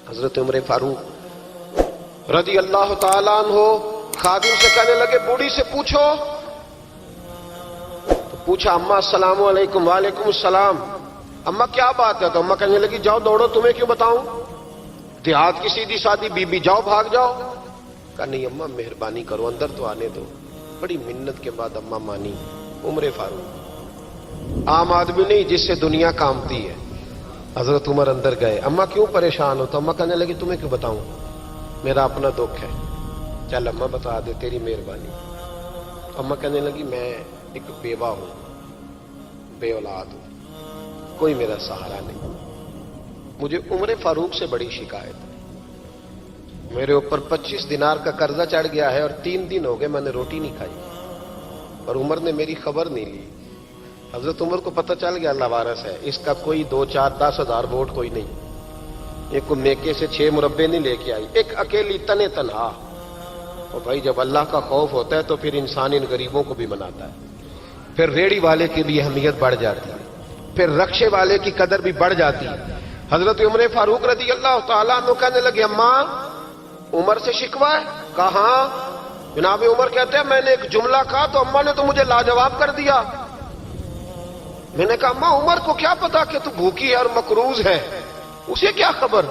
حضرت عمر فاروق رضی اللہ تعالیٰ عنہ خادم سے کہنے لگے بوڑھی سے پوچھو. تو پوچھا اماں السلام علیکم. وعلیکم السلام. اماں کیا بات ہے؟ تو اماں کہنے لگی جاؤ دوڑو، تمہیں کیوں بتاؤں، دیہات کی سیدھی سادی بی بی، جاؤ بھاگ جاؤ. کہا نہیں اماں مہربانی کرو اندر تو آنے دو. بڑی منت کے بعد اماں مانی. عمر فاروق عام آدمی نہیں جس سے دنیا کامتی ہے. حضرت عمر اندر گئے. اماں کیوں پریشان ہو؟ تو اماں کہنے لگی تمہیں کیوں بتاؤں، میرا اپنا دکھ ہے. چل اماں بتا دے، تیری مہربانی. اماں کہنے لگی میں ایک بیوہ ہوں، بے اولاد ہوں، کوئی میرا سہارا نہیں. مجھے عمر فاروق سے بڑی شکایت ہے. میرے اوپر 25 دینار کا قرضہ چڑھ گیا ہے اور 3 دن ہو گئے میں نے روٹی نہیں کھائی، اور عمر نے میری خبر نہیں لی. حضرت عمر کو پتہ چل گیا اللہ وارث ہے، اس کا کوئی 2 4 10 ہزار ووٹ کوئی نہیں. یہ کوئی میکے سے 6 مربے نہیں لے کے آئی، ایک اکیلی تنے تنہا. اور بھائی جب اللہ کا خوف ہوتا ہے تو پھر انسان ان غریبوں کو بھی مناتا ہے. پھر ریڑھی والے کی بھی اہمیت بڑھ جاتی ہے، پھر رکشے والے کی قدر بھی بڑھ جاتی ہے. حضرت عمر فاروق رضی اللہ تعالیٰ عنہ کہنے لگے اماں عمر سے شکوہ ہے؟ کہاں؟ جناب عمر کہتے ہیں میں نے ایک جملہ کہا تو اماں نے تو مجھے لاجواب کر دیا. میں نے کہا اماں عمر کو کیا پتا کہ تو بھوکی ہے اور مقروض ہے، اسے کیا خبر؟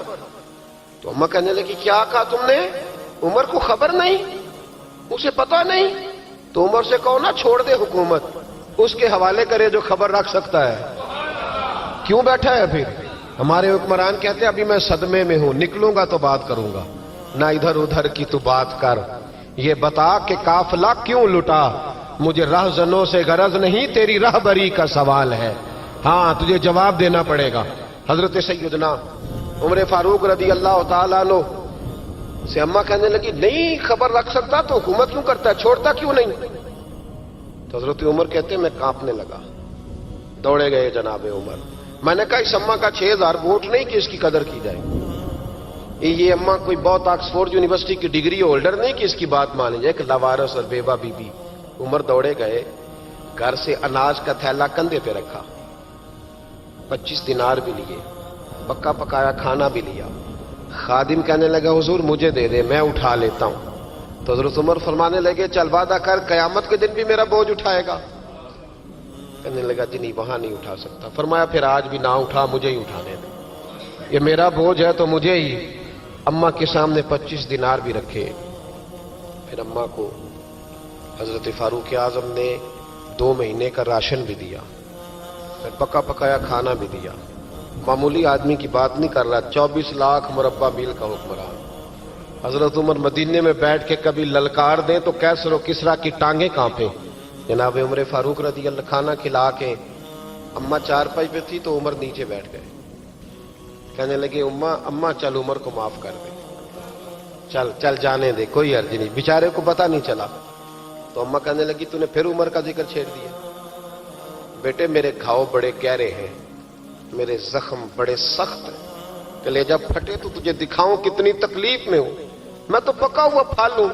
تو اماں کہنے لگی کیا کہا تم نے؟ عمر کو خبر نہیں، اسے پتا نہیں؟ تو عمر سے کہو نا چھوڑ دے حکومت، اس کے حوالے کرے جو خبر رکھ سکتا ہے. کیوں بیٹھا ہے پھر؟ ہمارے حکمران کہتے ہیں ابھی میں صدمے میں ہوں، نکلوں گا تو بات کروں گا. نہ ادھر ادھر کی تو بات کر، یہ بتا کہ قافلہ کیوں لٹا. مجھے رہزنوں سے غرض نہیں، تیری رہبری کا سوال ہے. ہاں تجھے جواب دینا پڑے گا. حضرت سیدنا عمر فاروق رضی اللہ تعالیٰ عنہ سے اماں کہنے لگی نہیں خبر رکھ سکتا تو حکومت کیوں کرتا ہے، چھوڑتا کیوں نہیں؟ تو حضرت عمر کہتے ہیں میں کانپنے لگا. دوڑے گئے جناب عمر. میں نے کہا اس اماں کا 6000 ووٹ نہیں کہ اس کی قدر کی جائے. یہ اماں کوئی بہت آکسفورڈ یونیورسٹی کی ڈگری ہولڈر نہیں کہ اس کی بات مانی جائے. ایک لاوارث اور بیوہ بی بی. عمر دوڑے گئے، گھر سے اناج کا تھیلا کندھے پہ رکھا، 25 دینار بھی لیے، پکا پکایا کھانا بھی لیا. خادم کہنے لگا حضور مجھے دے دے میں اٹھا لیتا ہوں. تو حضرت عمر فرمانے لگے چل وعدہ کر قیامت کے دن بھی میرا بوجھ اٹھائے گا. کہنے لگا جی نہیں وہاں نہیں اٹھا سکتا. فرمایا پھر آج بھی نہ اٹھا، مجھے ہی اٹھانے دے، یہ میرا بوجھ ہے تو مجھے ہی. اماں کے سامنے 25 دینار بھی رکھے. پھر اماں کو حضرت فاروق اعظم نے 2 مہینے کا راشن بھی دیا، پھر پکا پکایا کھانا بھی دیا. معمولی آدمی کی بات نہیں کر رہا، 24 لاکھ مربع میل کا حکمران. حضرت عمر مدینے میں بیٹھ کے کبھی للکار دیں تو کیسر و کسرا کی ٹانگیں کانپیں. جناب عمر فاروق رضی اللہ کھانا کھلا کے اماں چارپائی پہ تھی تو عمر نیچے بیٹھ گئے. کہنے لگے اماں چل عمر کو معاف کر دے، چل چل جانے دے، کوئی عرض نہیں، بیچارے کو پتہ نہیں چلا. تو اماں کہنے لگی تو نے پھر عمر کا ذکر چھیڑ دیا. بیٹے میرے گھاؤ بڑے گہرے ہیں، میرے زخم بڑے سخت ہیں، کلیجہ پھٹے تو تجھے دکھاؤں کتنی تکلیف میں ہوں. میں تو پکا ہوا پھل ہوں،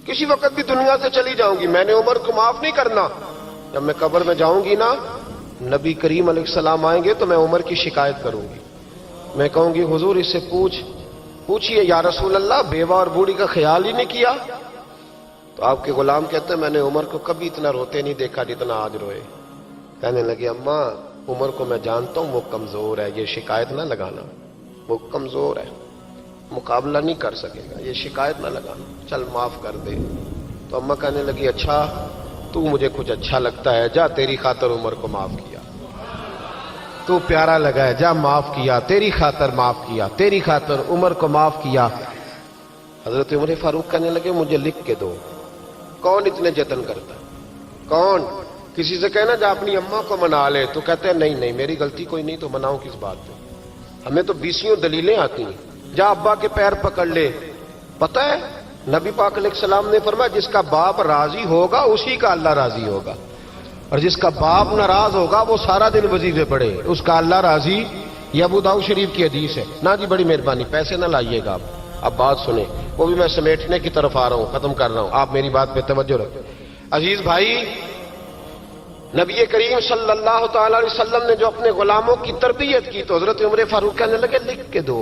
کسی وقت بھی دنیا سے چلی جاؤں گی. میں نے عمر کو معاف نہیں کرنا. جب میں قبر میں جاؤں گی نا، نبی کریم علیہ السلام آئیں گے تو میں عمر کی شکایت کروں گی. میں کہوں گی حضور اس سے پوچھئے یا رسول اللہ بیوہ اور بوڑھی کا خیال ہی نہیں کیا. تو آپ کے غلام کہتے ہیں میں نے عمر کو کبھی اتنا روتے نہیں دیکھا جتنا آج روئے. کہنے لگے اماں عمر کو میں جانتا ہوں وہ کمزور ہے، یہ شکایت نہ لگانا، وہ کمزور ہے، مقابلہ نہیں کر سکے گا، یہ شکایت نہ لگانا، چل معاف کر دے. تو اماں کہنے لگی اچھا تو مجھے کچھ اچھا لگتا ہے، جا تیری خاطر عمر کو معاف کیا، تو پیارا لگا ہے، جا معاف کیا، تیری خاطر معاف کیا، تیری خاطر عمر کو معاف کیا. حضرت عمر فاروق کہنے لگے مجھے لکھ کے دو. کون اتنے جتن کرتا ہے؟ کون؟ کسی سے کہنا جا اپنی اماں کو منا لے تو کہتے ہیں نہیں نہیں میری غلطی کوئی نہیں تو مناؤں کس بات پہ، ہمیں تو 20 دلیلیں آتی ہیں. جا ابا کے پیر پکڑ لے. پتہ ہے نبی پاک علیہ السلام نے فرمایا جس کا باپ راضی ہوگا اسی کا اللہ راضی ہوگا، اور جس کا باپ ناراض ہوگا وہ سارا دن وظیفے پڑھے اس کا اللہ راضی. یہ ابو داؤد شریف کی حدیث ہے. نا جی بڑی مہربانی پیسے نہ لائیے گا آپ. اب بات سنیں، وہ بھی میں سمیٹنے کی طرف آ رہا ہوں، ختم کر رہا ہوں، آپ میری بات پہ توجہ رکھیں. عزیز بھائی، نبی کریم صلی اللہ تعالی علیہ وسلم نے جو اپنے غلاموں کی تربیت کی تو حضرت عمر فاروق کہنے لگے لکھ کے دو.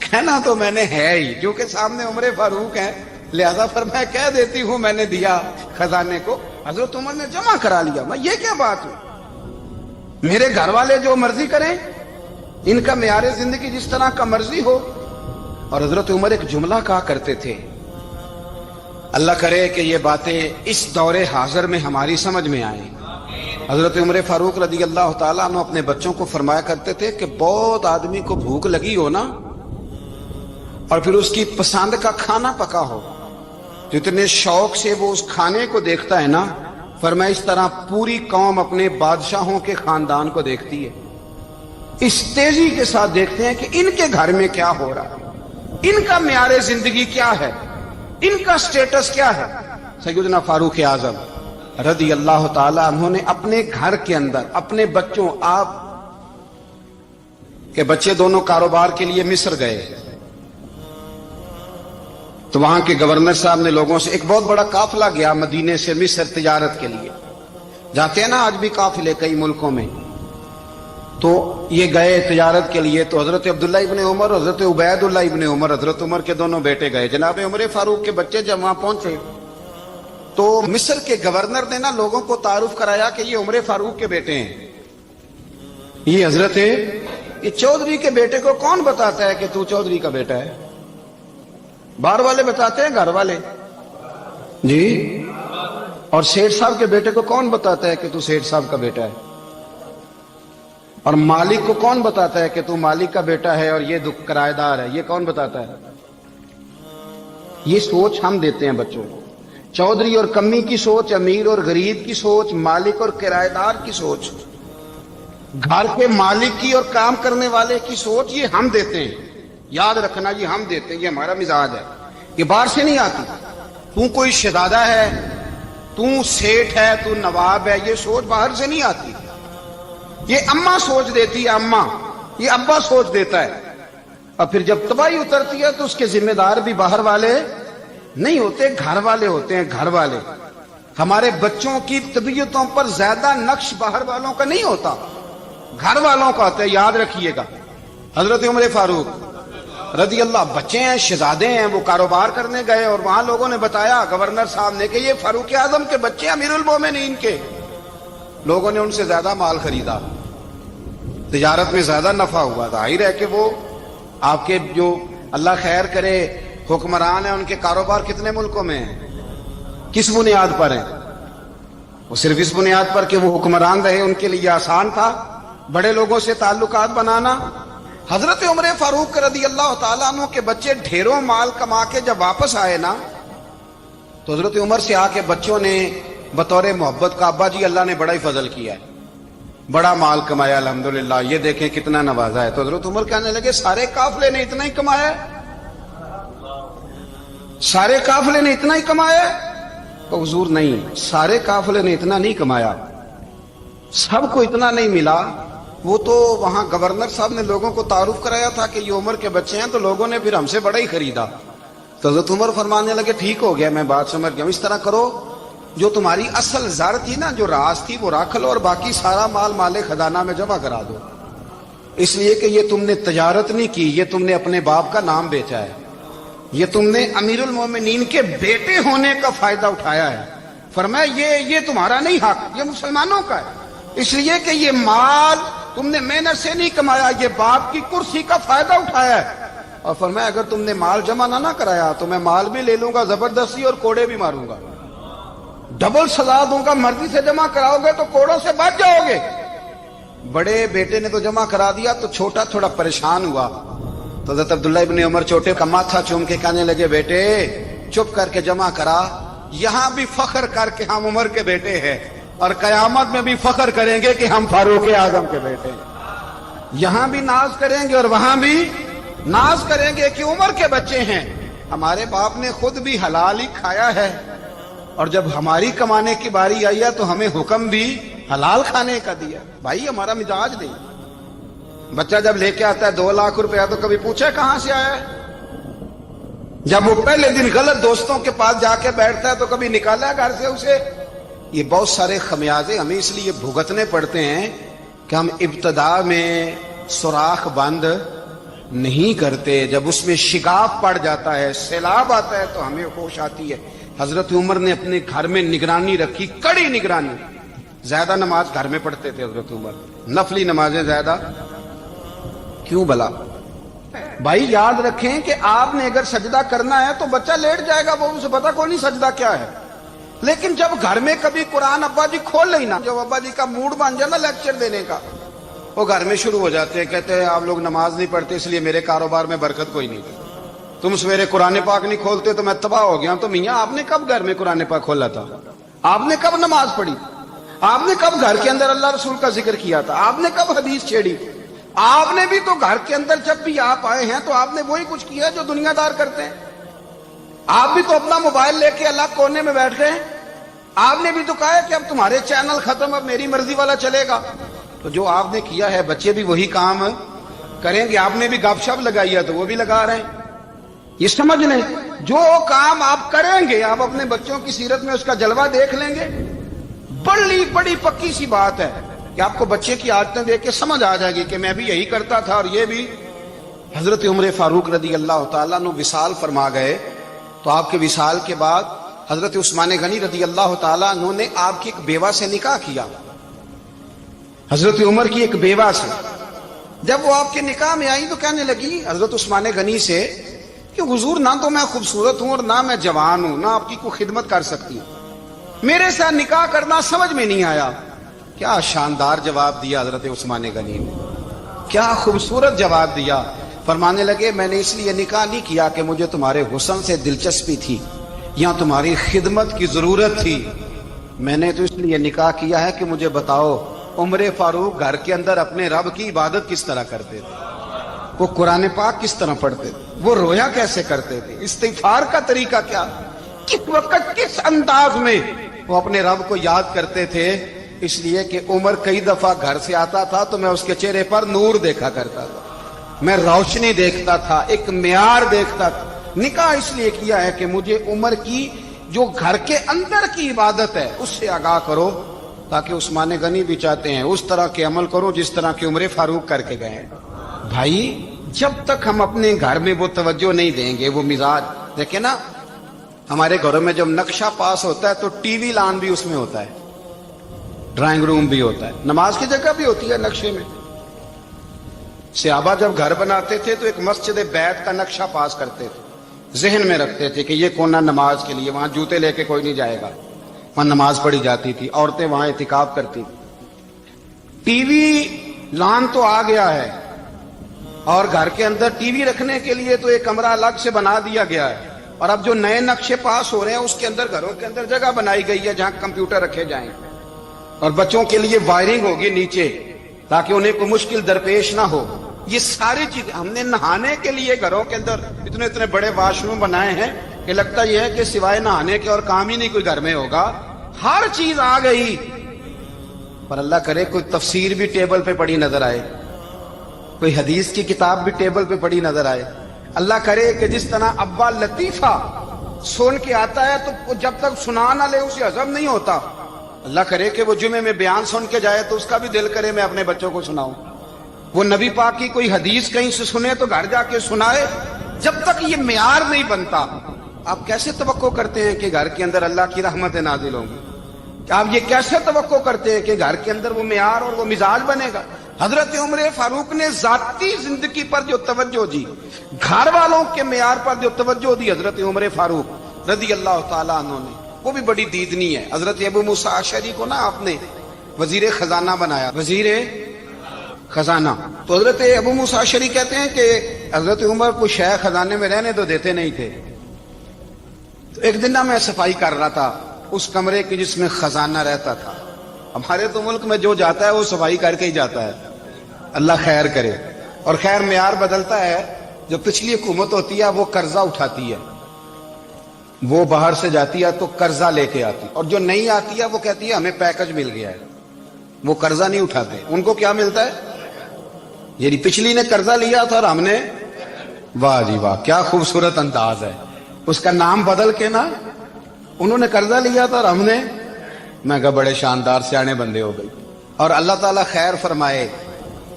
کہنا تو میں نے ہے ہی, کیونکہ سامنے عمر فاروق ہیں, لہذا فرمایا کہہ دیتی ہوں میں نے دیا خزانے کو. حضرت عمر نے جمع کرا لیا. میں یہ کیا بات ہوں, میرے گھر والے جو مرضی کریں, ان کا معیار زندگی جس طرح کا مرضی ہو. اور حضرت عمر ایک جملہ کہا کرتے تھے, اللہ کرے کہ یہ باتیں اس دور حاضر میں ہماری سمجھ میں آئیں. حضرت عمر فاروق رضی اللہ تعالیٰ عنہ اپنے بچوں کو فرمایا کرتے تھے کہ بہت آدمی کو بھوک لگی ہو نا, اور پھر اس کی پسند کا کھانا پکا ہو, جتنے شوق سے وہ اس کھانے کو دیکھتا ہے نا, فرمایا اس طرح پوری قوم اپنے بادشاہوں کے خاندان کو دیکھتی ہے, اس تیزی کے ساتھ دیکھتے ہیں کہ ان کے گھر میں کیا ہو رہا ہے, ان کا معیار زندگی کیا ہے, ان کا سٹیٹس کیا ہے. سیدنا فاروق اعظم رضی اللہ تعالی عنہ نے اپنے گھر کے اندر اپنے بچوں, آپ کے بچے دونوں کاروبار کے لیے مصر گئے, تو وہاں کے گورنر صاحب نے لوگوں سے, ایک بہت بڑا قافلہ گیا مدینے سے مصر تجارت کے لیے, جاتے ہیں نا آج بھی قافلے کئی ملکوں میں, تو یہ گئے تجارت کے لیے. تو حضرت عبداللہ ابن عمر, حضرت عبید اللہ ابن عمر, حضرت عمر کے دونوں بیٹے گئے. جناب عمر فاروق کے بچے جب وہاں پہنچے تو مصر کے گورنر نے نا لوگوں کو تعارف کرایا کہ یہ عمر فاروق کے بیٹے ہیں. یہ حضرت یہ چودھری کے بیٹے کو کون بتاتا ہے کہ تو چودھری کا بیٹا ہے؟ باہر والے بتاتے ہیں, گھر والے جی. اور سیٹھ صاحب کے بیٹے کو کون بتاتا ہے کہ تو سیٹھ صاحب کا بیٹا ہے؟ اور مالک کو کون بتاتا ہے کہ تو مالک کا بیٹا ہے اور یہ کرایہ دار ہے؟ یہ کون بتاتا ہے؟ یہ سوچ ہم دیتے ہیں بچوں کو. چودھری اور کمی کی سوچ, امیر اور غریب کی سوچ, مالک اور کرایہ دار کی سوچ, گھر کے مالک کی اور کام کرنے والے کی سوچ, یہ ہم دیتے ہیں. یاد رکھنا جی, ہم دیتے ہیں, یہ ہمارا مزاج ہے, یہ باہر سے نہیں آتی. تو کوئی شہزادہ ہے, تو سیٹھ ہے, تو نواب ہے, یہ سوچ باہر سے نہیں آتی. یہ اماں سوچ دیتی ہے, اماں, یہ ابا سوچ دیتا ہے. اور پھر جب تباہی اترتی ہے تو اس کے ذمہ دار بھی باہر والے نہیں ہوتے, گھر والے ہوتے ہیں. گھر والے, ہمارے بچوں کی طبیعتوں پر زیادہ نقش باہر والوں کا نہیں ہوتا, گھر والوں کا ہوتا ہے. یاد رکھیے گا. حضرت عمر فاروق رضی اللہ, بچے ہیں, شہزادے ہیں, وہ کاروبار کرنے گئے اور وہاں لوگوں نے بتایا گورنر صاحب نے کہ یہ فاروق اعظم کے بچے, امیر المومنین کے. لوگوں نے ان سے زیادہ مال خریدا, تجارت میں زیادہ نفع ہوا. ظاہر ہے کہ وہ آپ کے جو اللہ خیر کرے حکمران ہیں, ان کے کاروبار کتنے ملکوں میں ہیں, کس بنیاد پر ہیں؟ وہ صرف اس بنیاد پر کہ وہ حکمران رہے, ان کے لیے آسان تھا بڑے لوگوں سے تعلقات بنانا. حضرت عمر فاروق رضی اللہ تعالیٰ عنہ کے بچے ڈھیروں مال کما کے جب واپس آئے نا, تو حضرت عمر سے آ کے بچوں نے بطور محبت کا, ابا جی اللہ نے بڑا ہی فضل کیا ہے, بڑا مال کمایا الحمدللہ, یہ دیکھیں کتنا نوازا ہے. تو حضرت عمر کہنے لگے سارے قافلے نے اتنا ہی کمایا ہے, سارے قافلے نے اتنا ہی کمایا ہے؟ تو حضور نہیں, سارے قافلے نے اتنا نہیں کمایا, سب کو اتنا نہیں ملا. وہ تو وہاں گورنر صاحب نے لوگوں کو تعارف کرایا تھا کہ یہ عمر کے بچے ہیں, تو لوگوں نے پھر ہم سے بڑا ہی خریدا. تو حضرت عمر فرمانے لگے ٹھیک ہو گیا, میں بات سمجھ گیا. اس طرح کرو, جو تمہاری اصل زر تھی نا, جو راز تھی, وہ رکھ لو, اور باقی سارا مال خزانہ میں جمع کرا دو. اس لیے کہ یہ تم نے تجارت نہیں کی, یہ تم نے اپنے باپ کا نام بیچا ہے, یہ تم نے امیر المومنین کے بیٹے ہونے کا فائدہ اٹھایا ہے. فرمایا یہ تمہارا نہیں حق, یہ مسلمانوں کا ہے. اس لیے کہ یہ مال تم نے محنت سے نہیں کمایا, یہ باپ کی کرسی کا فائدہ اٹھایا ہے. اور فرمایا اگر تم نے مال جمع نہ کرایا تو میں مال بھی لے لوں گا زبردستی, اور کوڑے بھی ماروں گا, ڈبل سزا دوں گا. مرضی سے جمع کراؤ گے تو کوڑوں سے بچ جاؤ گے. بڑے بیٹے نے تو جمع کرا دیا, تو چھوٹا تھوڑا پریشان ہوا. تو حضرت عبداللہ ابن عمر چھوٹے کا ماتھا چوم کے کہنے لگے بیٹے چپ کر کے جمع کرا, یہاں بھی فخر کر کے ہم عمر کے بیٹے ہیں, اور قیامت میں بھی فخر کریں گے کہ ہم فاروق اعظم کے بیٹے ہیں. یہاں بھی ناز کریں گے اور وہاں بھی ناز کریں گے کہ عمر کے بچے ہیں. ہمارے باپ نے خود بھی حلال ہی کھایا ہے, اور جب ہماری کمانے کی باری آئی ہے تو ہمیں حکم بھی حلال کھانے کا دیا. بھائی ہمارا مزاج نہیں. بچہ جب لے کے آتا ہے 2 لاکھ روپیہ تو کبھی پوچھا کہاں سے آیا ہے؟ جب وہ پہلے دن غلط دوستوں کے پاس جا کے بیٹھتا ہے تو کبھی نکالا ہے گھر سے اسے؟ یہ بہت سارے خمیازے ہمیں اس لیے بھگتنے پڑتے ہیں کہ ہم ابتدا میں سوراخ بند نہیں کرتے، جب اس میں شگاف پڑ جاتا ہے، سیلاب آتا ہے تو ہمیں ہوش آتی ہے۔ حضرت عمر نے اپنے گھر میں نگرانی رکھی، کڑی نگرانی۔ زیادہ نماز گھر میں پڑھتے تھے حضرت عمر، نفلی نمازیں زیادہ کیوں بلا؟ بھائی یاد رکھیں کہ آپ نے اگر سجدہ کرنا ہے تو بچہ لیٹ جائے گا، وہ اسے پتا کوئی نہیں سجدہ کیا ہے، لیکن جب گھر میں کبھی قرآن ابا جی کھول لینا، جب ابا جی کا موڈ بن جائے نا لیکچر دینے کا، وہ گھر میں شروع ہو جاتے ہیں، کہتے ہیں آپ لوگ نماز نہیں پڑھتے اس لیے میرے کاروبار میں برکت کوئی نہیں تھی، تم سویرے قرآن پاک نہیں کھولتے تو میں تباہ ہو گیا۔ تو میاں آپ نے کب گھر میں قرآن پاک کھولا تھا؟ آپ نے کب نماز پڑھی؟ آپ نے کب گھر کے اندر اللہ رسول کا ذکر کیا تھا؟ آپ نے کب حدیث چھیڑی؟ آپ نے بھی تو گھر کے اندر جب بھی آپ آئے ہیں تو آپ نے وہی کچھ کیا جو دنیا دار کرتے ہیں۔ آپ بھی تو اپنا موبائل لے کے الگ کونے میں بیٹھ گئے، آپ نے بھی تو کہا ہے کہ اب تمہارے چینل ختم، اب میری مرضی والا چلے گا۔ تو جو آپ نے کیا ہے بچے بھی وہی کام کریں گے۔ آپ نے بھی گپ شپ لگائی ہے تو وہ بھی لگا رہے ہیں۔ یہ سمجھ لیں جو کام آپ کریں گے، آپ اپنے بچوں کی سیرت میں اس کا جلوہ دیکھ لیں گے۔ بڑی پکی سی بات ہے کہ آپ کو بچے کی عادتیں دیکھ کے سمجھ آ جائے گی کہ میں بھی یہی کرتا تھا اور یہ بھی۔ حضرت عمر فاروق رضی اللہ تعالیٰ عنہ وصال فرما گئے تو آپ کے وصال کے بعد حضرت عثمان غنی رضی اللہ تعالیٰ عنہ نے آپ کی ایک بیوہ سے نکاح کیا، حضرت عمر کی ایک بیوہ سے۔ جب وہ آپ کے نکاح میں آئی تو کہنے لگی حضرت عثمان غنی سے کہ حضور نہ تو میں خوبصورت ہوں اور نہ میں جوان ہوں، نہ آپ کی کوئی خدمت کر سکتی ہوں، میرے ساتھ نکاح کرنا سمجھ میں نہیں آیا۔ کیا شاندار جواب دیا حضرت عثمان غنی نے، کیا خوبصورت جواب دیا۔ فرمانے لگے میں نے اس لیے نکاح نہیں کیا کہ مجھے تمہارے حسن سے دلچسپی تھی یا تمہاری خدمت کی ضرورت تھی، میں نے تو اس لیے نکاح کیا ہے کہ مجھے بتاؤ عمر فاروق گھر کے اندر اپنے رب کی عبادت کس طرح کرتے تھے، وہ قرآن پاک کس طرح پڑھتے تھے، وہ رویا کیسے کرتے تھے، استغفار کا طریقہ کیا، کس وقت کس انداز میں وہ اپنے رب کو یاد کرتے تھے۔ اس لیے کہ عمر کئی دفعہ گھر سے آتا تھا تو میں اس کے چہرے پر نور دیکھا کرتا تھا، میں روشنی دیکھتا تھا، ایک معیار دیکھتا تھا۔ نکاح اس لیے کیا ہے کہ مجھے عمر کی جو گھر کے اندر کی عبادت ہے اس سے آگاہ کرو، تاکہ عثمان غنی بھی چاہتے ہیں اس طرح کے عمل کرو جس طرح کہ عمر فاروق کر کے گئے ہیں۔ بھائی جب تک ہم اپنے گھر میں وہ توجہ نہیں دیں گے، وہ مزاج دیکھیں نا، ہمارے گھروں میں جب نقشہ پاس ہوتا ہے تو ٹی وی لان بھی اس میں ہوتا ہے، ڈرائنگ روم بھی ہوتا ہے، نماز کی جگہ بھی ہوتی ہے نقشے میں۔ صحابہ جب گھر بناتے تھے تو ایک مسجد بیت کا نقشہ پاس کرتے تھے، ذہن میں رکھتے تھے کہ یہ کونا نماز کے لیے، وہاں جوتے لے کے کوئی نہیں جائے گا، وہاں نماز پڑھی جاتی تھی، عورتیں وہاں اعتکاف کرتی تھی۔ ٹی وی لان تو آ گیا ہے اور گھر کے اندر ٹی وی رکھنے کے لیے تو ایک کمرہ الگ سے بنا دیا گیا ہے، اور اب جو نئے نقشے پاس ہو رہے ہیں اس کے اندر گھروں کے اندر جگہ بنائی گئی ہے جہاں کمپیوٹر رکھے جائیں، اور بچوں کے لیے وائرنگ ہوگی نیچے تاکہ انہیں کوئی مشکل درپیش نہ ہو۔ یہ ساری چیزیں ہم نے نہانے کے لیے گھروں کے اندر اتنے بڑے واش روم بنائے ہیں کہ لگتا یہ ہے کہ سوائے نہانے کے اور کام ہی نہیں کوئی گھر میں ہوگا، ہر چیز آ گئی۔ پر اللہ کرے کوئی تفسیر بھی ٹیبل پہ پڑی نظر آئے، کوئی حدیث کی کتاب بھی ٹیبل پہ پڑی نظر آئے۔ اللہ کرے کہ جس طرح ابا لطیفہ سن کے آتا ہے تو جب تک سنا نہ لے اسے ہضم نہیں ہوتا، اللہ کرے کہ وہ جمعے میں بیان سن کے جائے تو اس کا بھی دل کرے میں اپنے بچوں کو سناؤں، وہ نبی پاک کی کوئی حدیث کہیں سے سنے تو گھر جا کے سنائے۔ جب تک یہ معیار نہیں بنتا آپ کیسے توقع کرتے ہیں کہ گھر کے اندر اللہ کی رحمتیں نازل ہوں گی؟ آپ یہ کیسے توقع کرتے ہیں کہ گھر کے اندر وہ معیار اور وہ مزاج بنے گا؟ حضرت عمر فاروق نے ذاتی زندگی پر جو توجہ دی، گھر والوں کے معیار پر جو توجہ دی حضرت عمر فاروق رضی اللہ تعالیٰ عنہ نے، وہ بھی بڑی دیدنی ہے۔ حضرت ابو موسیٰ اشعری کو نا آپ نے وزیر خزانہ بنایا، وزیر خزانہ، تو حضرت ابو موسیٰ اشعری کہتے ہیں کہ حضرت عمر کو شے خزانے میں رہنے تو دیتے نہیں تھے۔ تو ایک دن میں صفائی کر رہا تھا اس کمرے کی جس میں خزانہ رہتا تھا۔ ہمارے تو ملک میں جو جاتا ہے وہ صفائی کر کے ہی جاتا ہے، اللہ خیر کرے۔ اور خیر معیار بدلتا ہے، جو پچھلی حکومت ہوتی ہے وہ قرضہ اٹھاتی ہے، وہ باہر سے جاتی ہے تو قرضہ لے کے آتی، اور جو نہیں آتی ہے وہ کہتی ہے ہمیں پیکج مل گیا ہے، وہ قرضہ نہیں اٹھاتے۔ ان کو کیا ملتا ہے؟ یعنی پچھلی نے قرضہ لیا تھا اور ہم نے، واہ جی واہ کیا خوبصورت انداز ہے، اس کا نام بدل کے نا، انہوں نے قرضہ لیا تھا اور ہم نے، میں کہا بڑے شاندار سیانے بندے ہو گئی۔ اور اللہ تعالیٰ خیر فرمائے.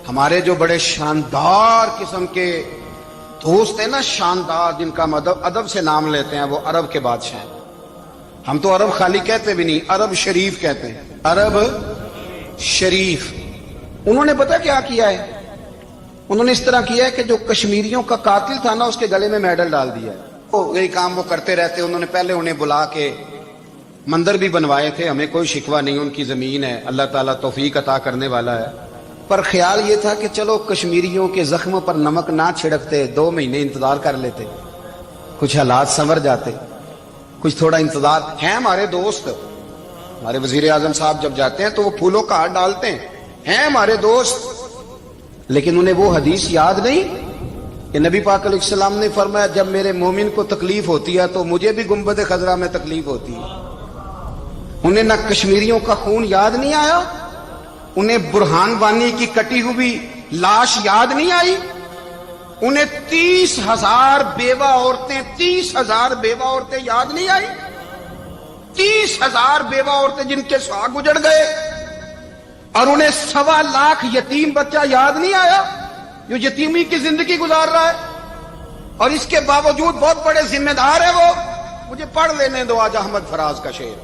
ہمارے جو بڑے شاندار قسم کے دوست ہیں نا، شاندار، جن کا ہم ادب سے نام لیتے ہیں، وہ عرب کے بادشاہ ہیں. ہم تو عرب خالی کہتے بھی نہیں، عرب شریف کہتے ہیں، عرب شریف. انہوں نے پتہ کیا کیا ہے؟ انہوں نے اس طرح کیا ہے کہ جو کشمیریوں کا قاتل تھا نا، اس کے گلے میں میڈل ڈال دیا ہے. یہی کام وہ کرتے رہتے. انہوں نے پہلے انہیں بلا کے مندر بھی بنوائے تھے. ہمیں کوئی شکوہ نہیں، ان کی زمین ہے، اللہ تعالیٰ توفیق عطا کرنے والا ہے. پر خیال یہ تھا کہ چلو کشمیریوں کے زخموں پر نمک نہ چھڑکتے، 2 مہینے انتظار کر لیتے، کچھ حالات سنور جاتے، کچھ تھوڑا انتظار. ہیں ہمارے دوست، ہمارے وزیر اعظم صاحب جب جاتے ہیں تو وہ پھولوں کا ہار ڈالتے ہیں ہمارے دوست. لیکن انہیں وہ حدیث یاد نہیں کہ نبی پاک علیہ السلام نے فرمایا جب میرے مومن کو تکلیف ہوتی ہے تو مجھے بھی گنبد خضرا میں تکلیف ہوتی ہے. انہیں نہ کشمیریوں کا خون یاد نہیں آیا، انہیں برہان وانی کی کٹی ہوئی لاش یاد نہیں آئی، انہیں 30,000 بیوہ عورتیں 30,000 بیوہ عورتیں یاد نہیں آئی، 30,000 بیوہ عورتیں جن کے سہاگ اجڑ گئے. اور انہیں 1.25 لاکھ یتیم بچہ یاد نہیں آیا جو یتیمی کی زندگی گزار رہا ہے. اور اس کے باوجود بہت بڑے ذمہ دار ہیں وہ. مجھے پڑھ لینے دو آج احمد فراز کا شعر.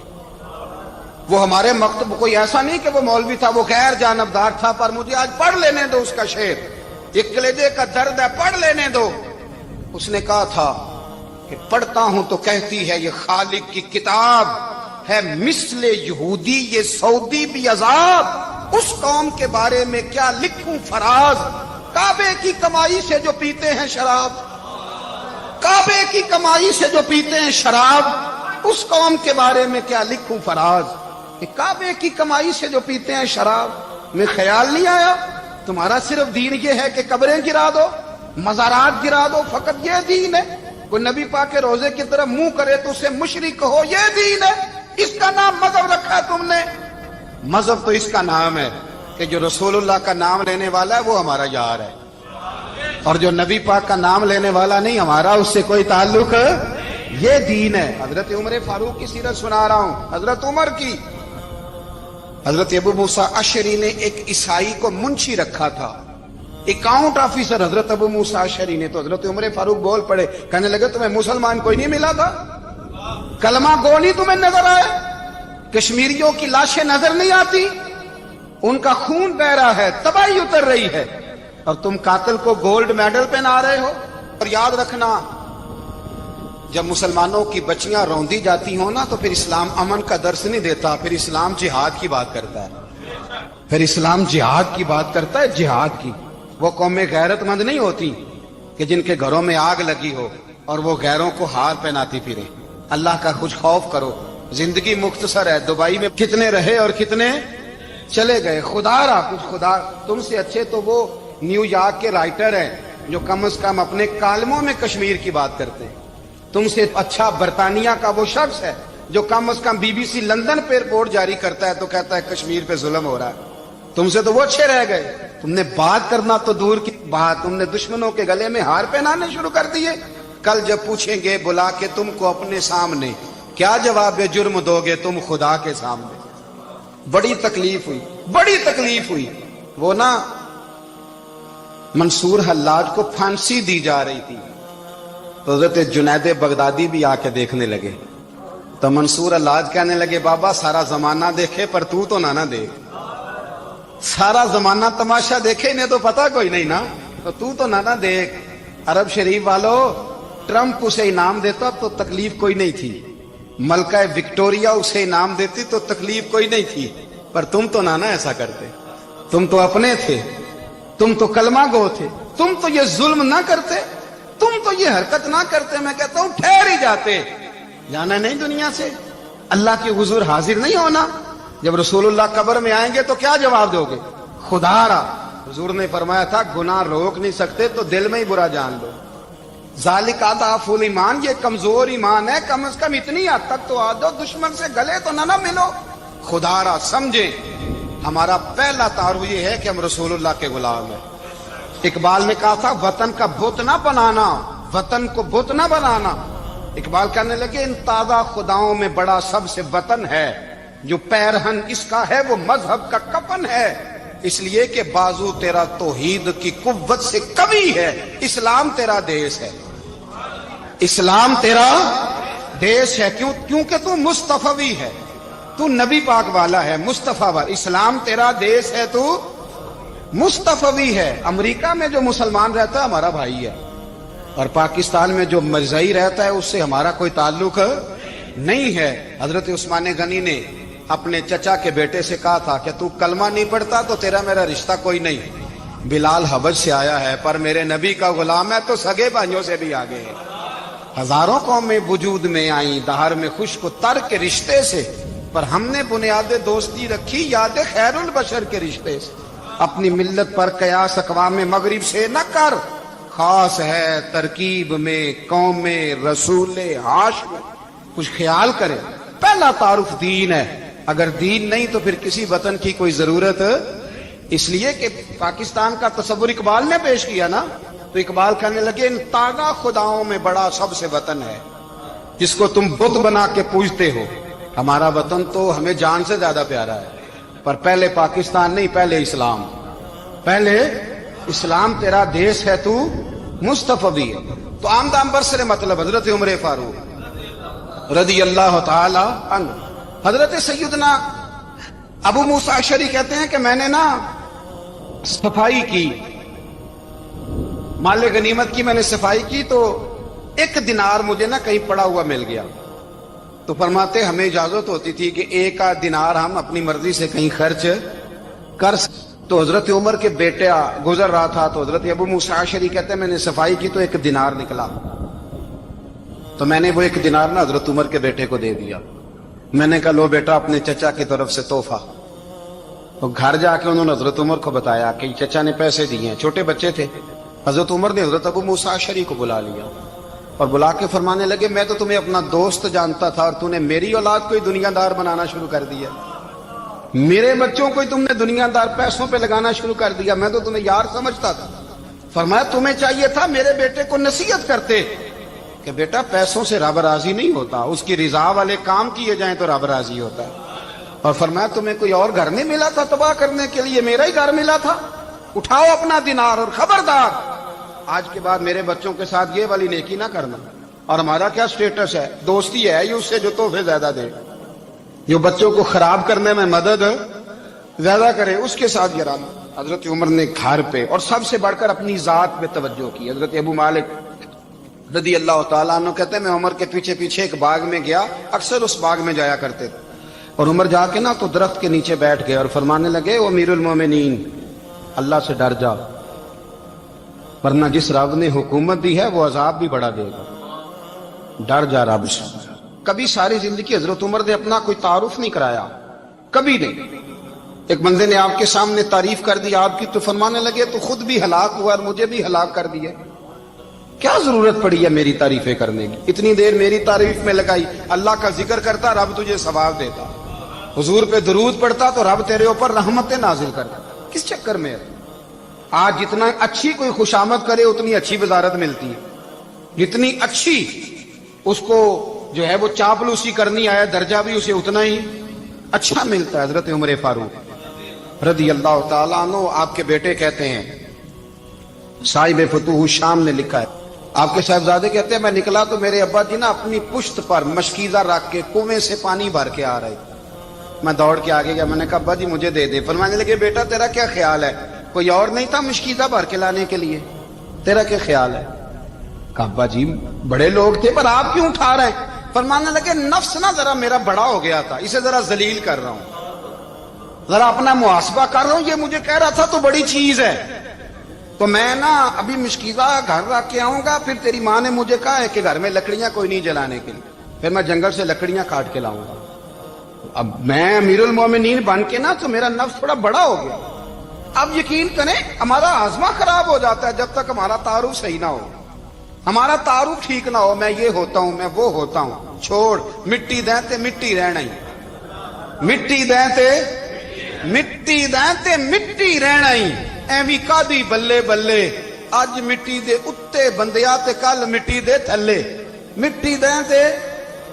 وہ ہمارے مکتب کوئی ایسا نہیں کہ وہ مولوی تھا، وہ غیر جانبدار تھا، پر مجھے آج پڑھ لینے دو اس کا شعر. ایک کلیجے کا درد ہے، پڑھ لینے دو. اس نے کہا تھا کہ پڑھتا ہوں تو کہتی ہے یہ خالق کی کتاب ہے، مثل یہودی یہ سعودی بھی عذاب. اس قوم کے بارے میں کیا لکھوں فراز، کعبے کی کمائی سے جو پیتے ہیں شراب، کعبے کی کمائی سے جو پیتے ہیں شراب. اس قوم کے بارے میں کیا لکھوں فراز، کہ کعبے کی کمائی سے جو پیتے ہیں شراب. میں خیال نہیں آیا تمہارا صرف دین یہ ہے کہ قبریں گرا دو، مزارات گرا دو، فقط یہ دین ہے؟ کوئی نبی پاک کے روزے کی طرف منہ کرے تو اسے مشرک کہو، یہ دین ہے؟ اس کا نام مذہب رکھا ہے تم نے. مذہب تو اس کا نام ہے کہ جو رسول اللہ کا نام لینے والا ہے وہ ہمارا یار ہے، اور جو نبی پاک کا نام لینے والا نہیں، ہمارا اس سے کوئی تعلق یہ دین ہے. حضرت عمر فاروق کی سیرت سنا رہا ہوں، حضرت عمر کی. حضرت ابو موسیٰ اشعری نے ایک عیسائی کو منشی رکھا تھا، اکاؤنٹ آفیسر حضرت ابو موسیٰ اشعری نے. تو حضرت عمر فاروق بول پڑے، کہنے لگے تمہیں مسلمان کوئی نہیں ملا تھا؟ کلمہ گو نہیں تمہیں نظر آئے؟ کشمیریوں کی لاشیں نظر نہیں آتی؟ ان کا خون بہ رہا ہے، تباہی اتر رہی ہے، اور تم قاتل کو گولڈ میڈل پہنا رہے ہو. اور یاد رکھنا جب مسلمانوں کی بچیاں روندی جاتی ہوں نا تو پھر اسلام امن کا درس نہیں دیتا، پھر اسلام جہاد کی بات کرتا ہے. پھر اسلام جہاد کی بات کرتا ہے، جہاد کی. وہ قومیں غیرت مند نہیں ہوتی کہ جن کے گھروں میں آگ لگی ہو اور وہ غیروں کو ہار پہناتی پھرے. اللہ کا کچھ خوف کرو. زندگی مختصر ہے. دبئی میں کتنے رہے اور کتنے چلے گئے. خدا را کچھ خدا تم سے اچھے تو وہ نیو یارک کے رائٹر ہیں جو کم از کم اپنے کالموں میں کشمیر کی بات کرتے ہیں. تم سے اچھا برطانیہ کا وہ شخص ہے جو کم از کم BBC لندن پہ رپورٹ جاری کرتا ہے تو کہتا ہے کشمیر پہ ظلم ہو رہا ہے. تم سے تو وہ اچھے رہ گئے. تم نے بات کرنا تو دور کی بات، تم نے دشمنوں کے گلے میں ہار پہنانے شروع کر دیے. کل جب پوچھیں گے بلا کے تم کو اپنے سامنے، کیا جواب جرم دو گے تم خدا کے سامنے؟ بڑی تکلیف ہوئی، بڑی تکلیف ہوئی. وہ نا منصور حلاج کو پھانسی دی جا رہی تھی تو حضرت جنید بغدادی بھی آ کے دیکھنے لگے. تو منصور حلاج کہنے لگے بابا سارا زمانہ دیکھے پر تو نہ دیکھ. سارا زمانہ تماشا دیکھے انہیں تو پتہ کوئی نہیں نا، تو نہ دیکھ. عرب شریف والو، ٹرمپ اسے انعام دیتا تو تکلیف کوئی نہیں تھی، ملکہ وکٹوریا اسے انعام دیتی تو تکلیف کوئی نہیں تھی، پر تم تو نہ ایسا کرتے. تم تو اپنے تھے، تم تو کلمہ گو تھے، تم تو یہ ظلم نہ کرتے، تم تو یہ حرکت نہ کرتے. میں کہتا ہوں ٹھہر ہی جاتے. جانا نہیں دنیا سے، اللہ کے حضور حاضر نہیں ہونا. جب رسول اللہ قبر میں آئیں گے تو کیا جواب دو گے؟ خدا را حضور نے فرمایا تھا گناہ روک نہیں سکتے تو دل میں ہی برا جان لو. ذالک اضعف الایمان، یہ کمزور ایمان ہے. کم از کم اتنی حد تک تو آ جاؤ، دشمن سے گلے تو نہ ملو. خدا را سمجھے ہمارا پہلا تعارف یہ ہے کہ ہم رسول اللہ کے غلام ہیں. اقبال نے کہا تھا وطن کا بت نہ بنانا، وطن کو بت نہ بنانا. اقبال کہنے لگے ان تازہ خداؤں میں بڑا سب سے وطن ہے، جو پیرہن اس کا ہے وہ مذہب کا کفن ہے، اس لیے کہ بازو تیرا توحید کی قوت سے کمی ہے۔ اسلام تیرا دیس ہے، اسلام تیرا دیس ہے، کیونکہ تو مصطفی ہے، تو نبی پاک والا ہے، مصطفیٰ والا۔ اسلام تیرا دیس ہے، تو مصطفی ہے۔ امریکہ میں جو مسلمان رہتا ہے ہمارا بھائی ہے، اور پاکستان میں جو مرزائی رہتا ہے اس سے ہمارا کوئی تعلق نہیں ہے۔ حضرت عثمان غنی نے اپنے چچا کے بیٹے سے کہا تھا کہ تو کلمہ نہیں پڑھتا تو تیرا میرا رشتہ کوئی نہیں۔ بلال حبش سے آیا ہے پر میرے نبی کا غلام ہے تو سگے بھائیوں سے بھی آگے ہے۔ ہزاروں قومیں وجود میں آئیں دہر میں خشک و تر کے رشتے سے، پر ہم نے بنیاد دوستی رکھی یاد خیر البشر کے رشتے سے۔ اپنی ملت پر قیاس اقوام مغرب سے نہ کر، خاص ہے ترکیب میں قوم رسول ہاشم۔ کچھ خیال کرے، پہلا تعارف دین ہے، اگر دین نہیں تو پھر کسی وطن کی کوئی ضرورت۔ اس لیے کہ پاکستان کا تصور اقبال نے پیش کیا نا، تو اقبال کہنے لگے ان تازہ خداؤں میں بڑا سب سے وطن ہے جس کو تم بت بنا کے پوجتے ہو۔ ہمارا وطن تو ہمیں جان سے زیادہ پیارا ہے، پر پہلے پاکستان نہیں، پہلے اسلام، پہلے اسلام تیرا دیس ہے، تو مصطفی ہے۔ تو آمدام برسر مطلب حضرت عمر فاروق رضی اللہ تعالی عنہ۔ حضرت سیدنا ابو موسیٰ اشعری کہتے ہیں کہ میں نے نا صفائی کی، مال غنیمت کی میں نے صفائی کی، تو ایک دینار مجھے نا کہیں پڑا ہوا مل گیا، تو فرماتے ہمیں اجازت ہوتی تھی کہ ایک آدھ دینار ہم اپنی مرضی سے کہیں خرچ کر سکتے۔ تو حضرت عمر کے بیٹا گزر رہا تھا، تو حضرت ابو موسیٰ اشعری کہتے ہیں میں نے صفائی کی تو ایک دینار نکلا، تو میں نے وہ ایک دینار نا حضرت عمر کے بیٹے کو دے دیا۔ میں نے کہا لو بیٹا اپنے چچا کی طرف سے تحفہ۔ تو گھر جا کے انہوں نے حضرت عمر کو بتایا کہ چچا نے پیسے دیے ہیں، چھوٹے بچے تھے۔ حضرت عمر نے حضرت ابو موسیٰ اشعری کو بلا لیا اور بلا کے فرمانے لگے میں تو تمہیں اپنا دوست جانتا تھا اور تو نے میری اولاد کو ہی دنیا دار بنانا شروع کر دیا، میرے بچوں کو ہی تم نے دنیا دار پیسوں پہ لگانا شروع کر دیا، میں تو تمہیں یار سمجھتا تھا۔ فرمایا تمہیں چاہیے تھا میرے بیٹے کو نصیحت کرتے کہ بیٹا پیسوں سے رب راضی نہیں ہوتا، اس کی رضا والے کام کیے جائیں تو رب راضی ہوتا ہے۔ اور فرمایا تمہیں کوئی اور گھر نہیں ملا تھا تباہ کرنے کے لیے، میرا ہی گھر ملا تھا، اٹھاؤ اپنا دینار اور خبردار آج کے بعد میرے بچوں کے ساتھ یہ والی نیکی نہ کرنا۔ اور ہمارا کیا سٹیٹس ہے، دوستی ہے یہ اس سے جو تحفے زیادہ دے، جو بچوں کو خراب کرنے میں مدد زیادہ کرے اس کے ساتھ گرانا۔ حضرت عمر نے گھر پہ اور سب سے بڑھ کر اپنی ذات پہ توجہ کی۔ حضرت ابو مالک رضی اللہ تعالیٰ عنہ کہتے ہیں میں عمر کے پیچھے پیچھے ایک باغ میں گیا، اکثر اس باغ میں جایا کرتے تھے، اور عمر جا کے نا تو درخت کے نیچے بیٹھ گئے اور فرمانے لگے او امیر المومنین اللہ سے ڈر جا، ورنہ جس رب نے حکومت دی ہے وہ عذاب بھی بڑا دے گا، ڈر جا رب سے۔ کبھی ساری زندگی حضرت عمر نے اپنا کوئی تعارف نہیں کرایا، کبھی نہیں۔ ایک بندے نے آپ کے سامنے تعریف کر دی آپ کی تو فرمانے لگے تو خود بھی ہلاک ہوا اور مجھے بھی ہلاک کر دیا، کیا ضرورت پڑی ہے میری تعریفیں کرنے کی، اتنی دیر میری تعریف میں لگائی، اللہ کا ذکر کرتا رب تجھے ثواب دیتا، حضور پہ درود پڑھتا تو رب تیرے اوپر رحمتیں نازل کرتا، کس چکر میں ہے؟ آج جتنا اچھی کوئی خوشامد کرے اتنی اچھی وزارت ملتی ہے، جتنی اچھی اس کو جو ہے وہ چاپلوسی کرنی آیا درجہ بھی اسے اتنا ہی اچھا ملتا ہے۔ حضرت عمر فاروق رضی اللہ تعالیٰ عنہ آپ کے بیٹے کہتے ہیں، صاحب فتوح الشام نے لکھا ہے، آپ کے صاحبزادے کہتے ہیں میں نکلا تو میرے ابا جی نا اپنی پشت پر مشکیزہ رکھ کے کنویں سے پانی بھر کے آ رہے، میں دوڑ کے آگے گیا، میں نے کہا ابا جی مجھے دے دے۔ فرمانے لگے بیٹا تیرا کیا خیال ہے، کوئی اور نہیں تھا مشکیزہ بھر کے لانے کے لیے، تیرا کیا خیال ہے؟ کہا ابا جی بڑے لوگ تھے پر آپ کیوں اٹھا رہے ہیں؟ فرمانے لگے نفس نا ذرا میرا بڑا ہو گیا تھا، اسے ذرا ذلیل کر رہا ہوں، ذرا اپنا محاسبہ کر رہا ہوں، یہ مجھے کہہ رہا تھا تو بڑی چیز ہے، تو میں نا ابھی مشکیزہ گھر رکھ کے آؤں گا، پھر تیری ماں نے مجھے کہا ہے کہ گھر میں لکڑیاں کوئی نہیں جلانے کے لیے، پھر میں جنگل سے لکڑیاں کاٹ کے لاؤں گا، اب میں امیر المومنین بن کے نا تو میرا نفس تھوڑا بڑا ہو گیا۔ اب یقین کریں ہمارا ہاضمہ خراب ہو جاتا ہے جب تک ہمارا تعارف صحیح نہ ہو، ہمارا تعارف ٹھیک نہ ہو، میں یہ ہوتا ہوں میں وہ ہوتا ہوں، چھوڑ مٹی دیں تے مٹی رہنا ہی، مٹی دیں تے مٹی دیں تے مٹی رہنا ہی، ایویں کادی بلے بلے اج مٹی دے اتے بندیا تے کل مٹی دے تھلے، مٹی دیں تے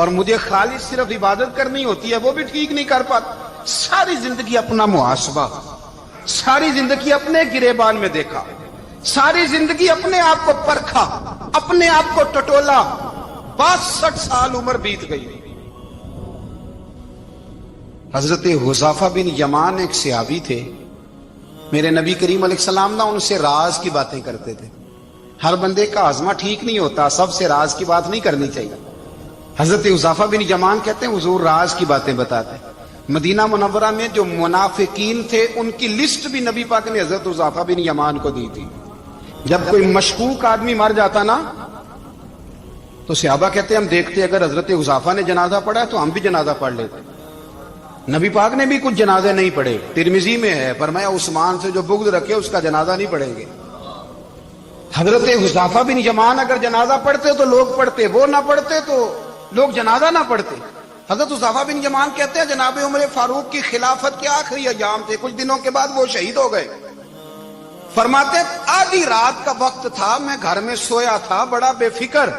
اور مجھے خالص صرف عبادت کرنی ہوتی ہے وہ بھی ٹھیک نہیں کر پاتا. ساری زندگی اپنا محاسبہ, ساری زندگی اپنے گریبان میں دیکھا, ساری زندگی اپنے آپ کو پرکھا, اپنے آپ کو ٹٹولا. 62 سال عمر بیت گئی. حضرت حذیفہ بن یمان ایک صحابی تھے. میرے نبی کریم علیہ السلام نا ان سے راز کی باتیں کرتے تھے. ہر بندے کا ہاضمہ ٹھیک نہیں ہوتا, سب سے راز کی بات نہیں کرنی چاہیے. حضرت حذیفہ بن یمان کہتے ہیں حضور راز کی باتیں بتاتے. مدینہ منورہ میں جو منافقین تھے ان کی لسٹ بھی نبی پاک نے حضرت حذیفہ بن یمان کو دی تھی. جب کوئی مشکوک آدمی مر جاتا نا تو صحابہ کہتے ہیں ہم دیکھتے اگر حضرت حذیفہ نے جنازہ پڑھا تو ہم بھی جنازہ پڑھ لیتے. نبی پاک نے بھی کچھ جنازے نہیں پڑھے. ترمذی میں ہے فرمایا عثمان سے جو بغض رکھے اس کا جنازہ نہیں پڑھیں گے. حضرت حذیفہ بن یمان اگر جنازہ پڑھتے تو لوگ پڑھتے, وہ نہ پڑھتے تو لوگ جنازہ نہ پڑھتے. حضرت حذیفہ بن یمان کہتے ہیں جناب عمر فاروق کی خلافت کے آخری ایام تھے, کچھ دنوں کے بعد وہ شہید ہو گئے. فرماتے آدھی رات کا وقت تھا, میں گھر میں سویا تھا بڑا بے فکر,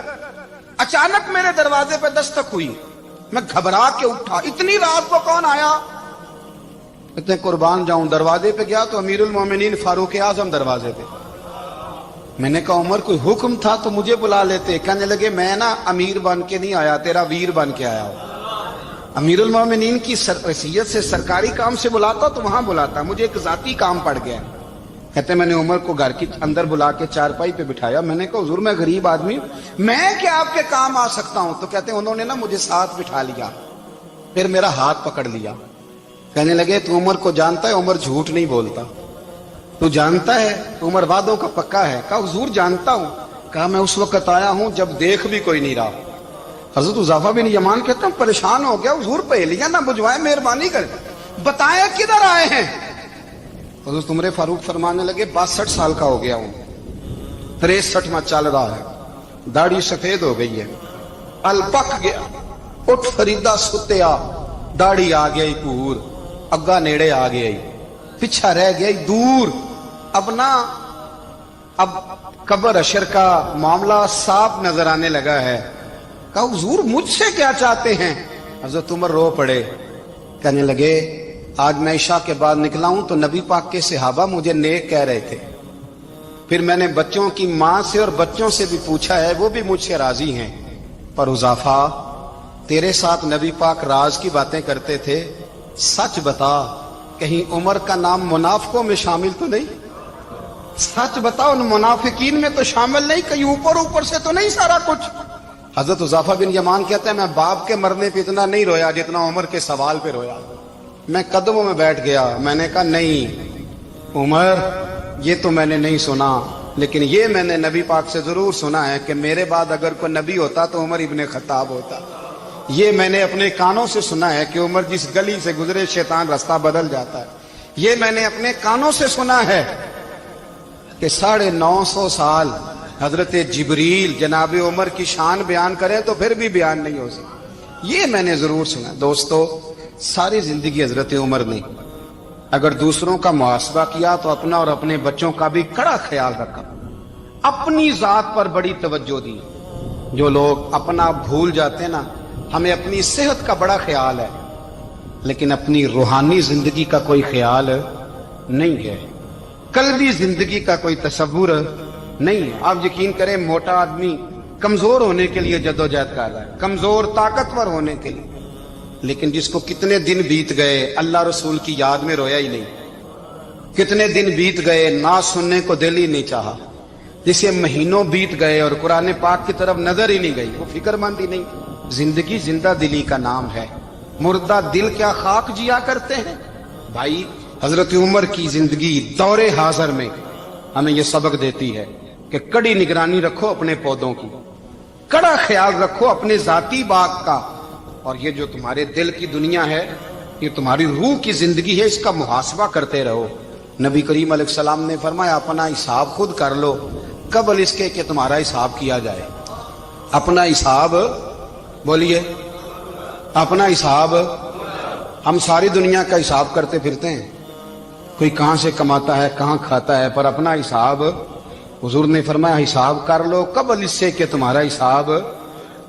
اچانک میرے دروازے پہ دستک ہوئی, میں گھبرا کے اٹھا. اتنی رات کو کون آیا؟ اتنے قربان جاؤں, دروازے پہ گیا تو امیر المومنین فاروق اعظم دروازے پہ. میں نے کہا عمر کوئی حکم تھا تو مجھے بلا لیتے. کہنے لگے میں نا امیر بن کے نہیں آیا, تیرا ویر بن کے آیا ہوں. امیر المومنین کی حیثیت سے سرکاری کام سے بلاتا تو وہاں بلاتا, مجھے ایک ذاتی کام پڑ گیا. کہتے میں نے عمر کو گھر کی اندر بلا کے چارپائی پہ بٹھایا. میں نے کہا حضور میں غریب آدمی ہوں, میں کیا آپ کے کام آ سکتا ہوں؟ تو کہتے ہیں انہوں نے نا مجھے ساتھ بٹھا لیا, پھر میرا ہاتھ پکڑ لیا. کہنے لگے تو عمر کو جانتا ہے؟ عمر جھوٹ نہیں بولتا. تو جانتا ہے؟ تو عمر وعدوں کا پکا ہے. کہا حضور جانتا ہوں. کہا میں اس وقت آیا ہوں جب دیکھ بھی کوئی نہیں رہا. حضرت حذیفہ بن یمان کہتا ہوں پریشان ہو گیا, حضور پہلیاں نہ بجھوائے, مہربانی کر بتائیں کدھر آئے ہیں. حضرت عمر فاروق فرمانے لگے 62 سال کا ہو گیا ہوں, 63واں چل رہا ہے, داڑھی سفید ہو گئی ہے, ال پک گیا, اٹھ فریدا ستیا, داڑھی آ گئی پور, اگا نیڑے آ گئی, پیچھا رہ گئی دور. اب قبر اشر کا معاملہ صاف نظر آنے لگا ہے. کہا حضور مجھ سے کیا چاہتے ہیں؟ حضرت عمر رو پڑے. کہنے لگے آج میں عشاء کے بعد نکلا ہوں تو نبی پاک کے صحابہ مجھے نیک کہہ رہے تھے. پھر میں نے بچوں کی ماں سے اور بچوں سے بھی پوچھا ہے, وہ بھی مجھ سے راضی ہیں. پر حذیفہ تیرے ساتھ نبی پاک راز کی باتیں کرتے تھے, سچ بتا کہیں عمر کا نام منافقوں میں شامل تو نہیں؟ سچ بتا ان منافقین میں تو شامل نہیں, کہیں اوپر سے تو نہیں سارا کچھ؟ حضرت حذیفہ بن یمان کہتے ہیں میں باپ کے مرنے پہ اتنا نہیں رویا جتنا عمر کے سوال پہ رویا. میں قدموں میں بیٹھ گیا. میں نے کہا نہیں عمر, یہ تو میں نے نہیں سنا, لیکن یہ میں نے نبی پاک سے ضرور سنا ہے کہ میرے بعد اگر کوئی نبی ہوتا تو عمر ابن خطاب ہوتا. یہ میں نے اپنے کانوں سے سنا ہے کہ عمر جس گلی سے گزرے شیطان رستہ بدل جاتا ہے. یہ میں نے اپنے کانوں سے سنا ہے کہ 950 سال حضرت جبریل جناب عمر کی شان بیان کرے تو پھر بھی بیان نہیں ہو سکتا. یہ میں نے ضرور سنا. دوستو ساری زندگی حضرت عمر نے اگر دوسروں کا محاسبہ کیا تو اپنا اور اپنے بچوں کا بھی کڑا خیال رکھا, اپنی ذات پر بڑی توجہ دی. جو لوگ اپنا بھول جاتے نا, ہمیں اپنی صحت کا بڑا خیال ہے لیکن اپنی روحانی زندگی کا کوئی خیال نہیں ہے, قلبی زندگی کا کوئی تصور نہیں ہے. آپ یقین کریں موٹا آدمی کمزور ہونے کے لیے جدوجہد کر رہا ہے, کمزور طاقتور ہونے کے لیے, لیکن جس کو کتنے دن بیت گئے اللہ رسول کی یاد میں رویا ہی نہیں, کتنے دن بیت گئے نہ سننے کو دل ہی نہیں چاہا, جسے مہینوں بیت گئے اور قرآن پاک کی طرف نظر ہی نہیں گئی, وہ فکر مند ہی نہیں. زندگی زندہ دلی کا نام ہے, مردہ دل کیا خاک جیا کرتے ہیں. بھائی حضرت عمر کی زندگی دور حاضر میں ہمیں یہ سبق دیتی ہے کہ کڑی نگرانی رکھو اپنے پودوں کی, کڑا خیال رکھو اپنے ذاتی باغ کا, اور یہ جو تمہارے دل کی دنیا ہے یہ تمہاری روح کی زندگی ہے, اس کا محاسبہ کرتے رہو. نبی کریم علیہ السلام نے فرمایا اپنا حساب خود کر لو قبل اس کے کہ تمہارا حساب کیا جائے. اپنا حساب بولیے, اپنا حساب. ہم ساری دنیا کا حساب کرتے پھرتے ہیں, کوئی کہاں سے کماتا ہے کہاں کھاتا ہے, پر اپنا حساب حضور نے فرمایا حساب کر لو قبل اس سے کہ تمہارا حساب